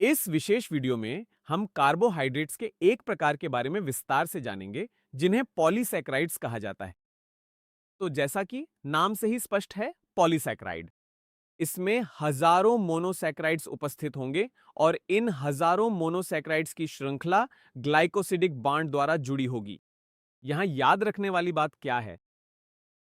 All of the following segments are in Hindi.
इस विशेष वीडियो में हम कार्बोहाइड्रेट्स के एक प्रकार के बारे में विस्तार से जानेंगे जिन्हें पॉलीसैकेराइड्स कहा जाता है। तो जैसा कि नाम से ही स्पष्ट है, पॉलीसैकेराइड, इसमें हजारों मोनोसैकेराइड्स उपस्थित होंगे और इन हजारों मोनोसैकेराइड्स की श्रृंखला ग्लाइकोसिडिक बांड द्वारा जुड़ी होगी। यहां याद रखने वाली बात क्या है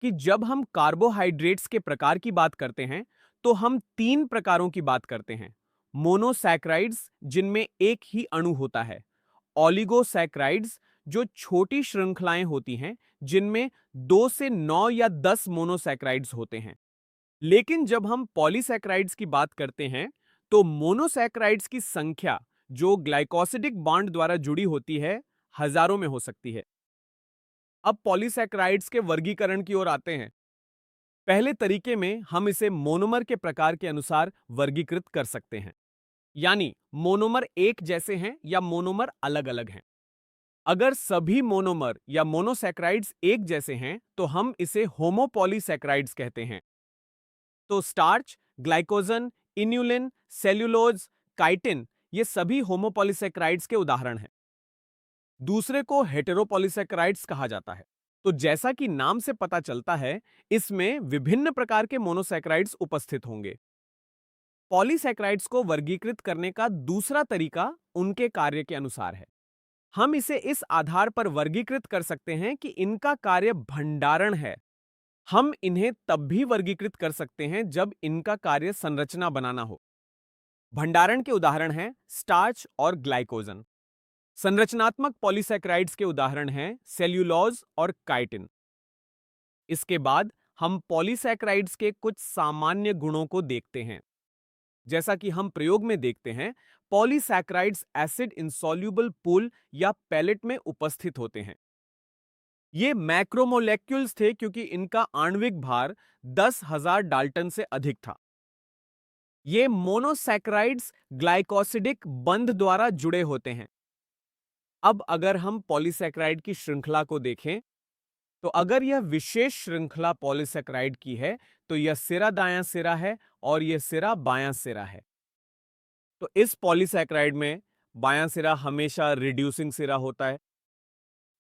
कि जब हम कार्बोहाइड्रेट्स के प्रकार की बात करते हैं तो हम तीन प्रकारों की बात करते हैं। मोनोसैकेराइड्स जिनमें एक ही अणु होता है, ओलिगोसैकेराइड्स जो छोटी श्रृंखलाएं होती हैं जिनमें 2 से 9 या 10 मोनोसैकेराइड्स होते हैं। लेकिन जब हम पॉलीसैकेराइड्स की बात करते हैं तो मोनोसैकेराइड्स की संख्या जो ग्लाइकोसिडिक बॉन्ड द्वारा जुड़ी होती है, हजारों में हो सकती है। अब पॉलीसैकेराइड्स के वर्गीकरण की ओर आते हैं। पहले तरीके में हम इसे मोनोमर के प्रकार के अनुसार वर्गीकृत कर सकते हैं, यानी मोनोमर एक जैसे हैं या मोनोमर अलग अलग हैं। अगर सभी मोनोमर या मोनोसैकेराइड्स एक जैसे हैं तो हम इसे होमोपॉलीसैकेराइड्स कहते हैं। तो starch, glycogen, inulin, cellulose, chitin ये सभी होमोपॉलीसैकेराइड्स के उदाहरण हैं। दूसरे को हेटेरोपॉलीसैकेराइड्स कहा जाता है। तो जैसा कि नाम से पता चलता है, इसमें विभिन्न प्रकार के मोनोसैकेराइड्स उपस्थित होंगे। पॉलीसैकेराइड्स को वर्गीकृत करने का दूसरा तरीका उनके कार्य के अनुसार है। हम इसे इस आधार पर वर्गीकृत कर सकते हैं कि इनका कार्य भंडारण है। हम इन्हें तब भी वर्गीकृत कर सकते हैं जब इनका कार्य संरचना बनाना हो। भंडारण के उदाहरण हैं स्टार्च और ग्लाइकोजन। संरचनात्मक पॉलीसैकेराइड्स के उदाहरण हैं सेल्यूलोज और काइटिन। इसके बाद हम पॉलीसैकेराइड्स के कुछ सामान्य गुणों को देखते हैं। जैसा कि हम प्रयोग में देखते हैं, पॉलीसैकेराइड्स एसिड इंसॉल्युबल पूल या पैलेट में उपस्थित होते हैं। ये मैक्रोमोलेक्यूल्स थे क्योंकि इनका आणविक भार 10,000 डाल्टन से अधिक था। ये मोनोसैकेराइड्स ग्लाइकोसिडिक बंध द्वारा जुड़े होते हैं। अब अगर हम पॉलीसैकेराइड की श्रृंखला को देखें, तो अगर यह विशेष श्रृंखला पॉलीसैकेराइड की है तो यह सिरा दायां सिरा है और यह सिरा बायां सिरा है। तो इस पॉलीसैकेराइड में बायां सिरा हमेशा रिड्यूसिंग सिरा होता है,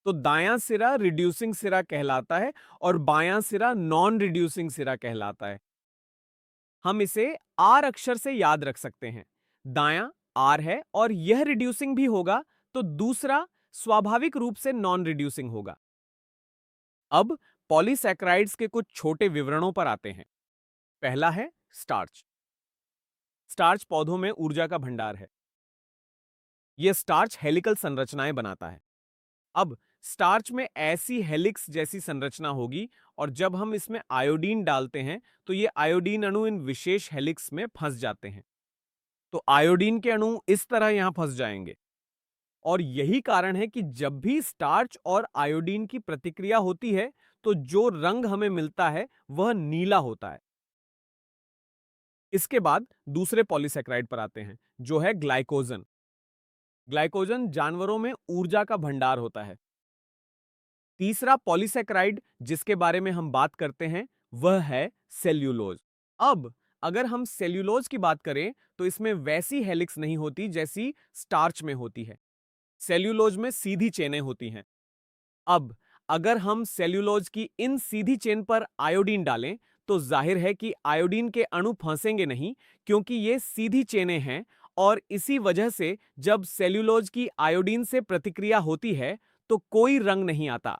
तो दायां सिरा रिड्यूसिंग सिरा कहलाता है और बायां सिरा नॉन रिड्यूसिंग सिरा कहलाता है। हम इसे आर अक्षर से याद रख सकते हैं। दायां आर है और यह रिड्यूसिंग भी होगा, तो दूसरा स्वाभाविक रूप से नॉन रिड्यूसिंग होगा। अब पॉलीसैकेराइड्स के कुछ छोटे विवरणों पर आते हैं। पहला है स्टार्च। स्टार्च पौधों में ऊर्जा का भंडार है। यह स्टार्च हेलिकल संरचनाएं बनाता है। अब स्टार्च में ऐसी हेलिक्स जैसी संरचना होगी और जब हम इसमें आयोडीन डालते हैं तो ये आयोडीन अणु इन विशेष हेलिक्स में फंस जाते हैं। तो आयोडीन के अणु इस तरह यहां फंस जाएंगे और यही कारण है कि जब भी स्टार्च और आयोडीन की प्रतिक्रिया होती है तो जो रंग हमें मिलता है वह नीला होता है। इसके बाद दूसरे पॉलीसैकेराइड पर आते हैं जो है ग्लाइकोजन। ग्लाइकोजन जानवरों में ऊर्जा का भंडार होता है। तीसरा पॉलीसैकेराइड जिसके बारे में हम बात करते हैं वह है सेल्यूलोज। अब अगर हम सेल्यूलोज की बात करें तो इसमें वैसी हेलिक्स नहीं होती जैसी स्टार्च में होती है। सेल्यूलोज में सीधी चेनें होती हैं। अब अगर हम सेल्यूलोज की इन सीधी चेन पर आयोडीन डालें तो जाहिर है कि आयोडीन के अणु फंसेंगे नहीं, क्योंकि ये सीधी चेनें हैं और इसी वजह से जब सेल्यूलोज की आयोडीन से प्रतिक्रिया होती है तो कोई रंग नहीं आता।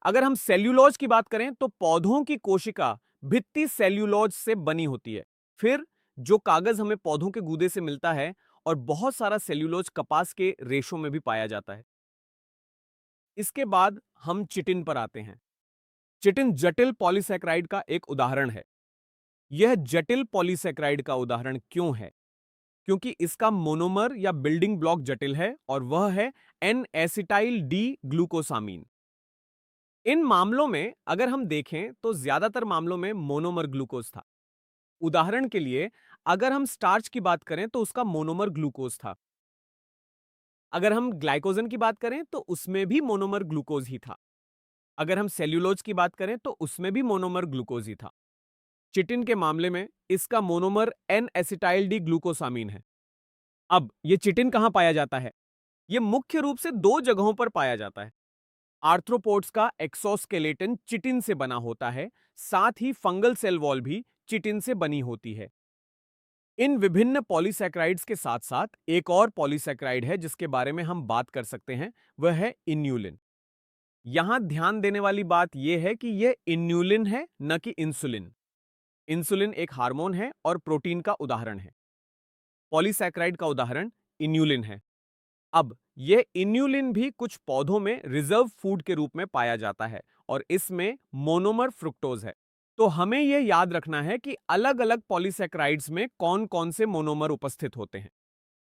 अगर हम सेल्यूलोज की बात करें तो पौधों की कोशिका भित्ति सेल्यूलोज से बनी होती है। फिर जो कागज हमें पौधों के गूदे से मिलता है और बहुत सारा सेल्यूलोज कपास के रेशों में भी पाया जाता है। इसके बाद हम चिटिन पर आते हैं। चिटिन जटिल पॉलीसैकेराइड का एक उदाहरण है। यह जटिल पॉलीसैकेराइड का उदाहरण क्यों है? क्योंकि इसका मोनोमर या बिल्डिंग ब्लॉक जटिल है और वह है एन एसिटाइल डी ग्लूकोसामीन। इन मामलों में अगर हम देखें तो ज्यादातर मामलों में मोनोमर ग्लूकोज था। उदाहरण के लिए अगर हम स्टार्च की बात करें तो उसका मोनोमर ग्लूकोज था। अगर हम ग्लाइकोजन की बात करें तो उसमें भी मोनोमर ग्लूकोज ही था। अगर हम सेल्यूलोज की बात करें तो उसमें भी मोनोमर ग्लूकोज ही था। चिटिन के मामले में इसका monomer N acetyl D glucosamine है। अब ये चिटिन कहां पाया जाता है? ये मुख्य रूप से दो जगहों पर पाया जाता है। आर्थ्रोपोड्स का एक्सोस्केलेटन चिटिन से बना होता है, साथ ही फंगल सेल वॉल भी चिटिन से बनी होती है। इन विभिन्न पॉलीसैकेराइड्स के साथ साथ एक और पॉलीसैकेराइड है जिसके बारे में हम बात कर सकते हैं, वह है इन्यूलिन। यहां ध्यान देने वाली बात यह है कि यह इन्यूलिन है, न कि इंसुलिन। इंसुलिन एक हार्मोन है और प्रोटीन का उदाहरण है। पॉलीसैकेराइड का उदाहरण इन्यूलिन है। अब यह इन्यूलिन भी कुछ पौधों में रिजर्व फूड के रूप में पाया जाता है और इसमें मोनोमर फ्रुक्टोज है। तो हमें यह याद रखना है कि अलग अलग पॉलीसैकेराइड्स में कौन कौन से मोनोमर उपस्थित होते हैं।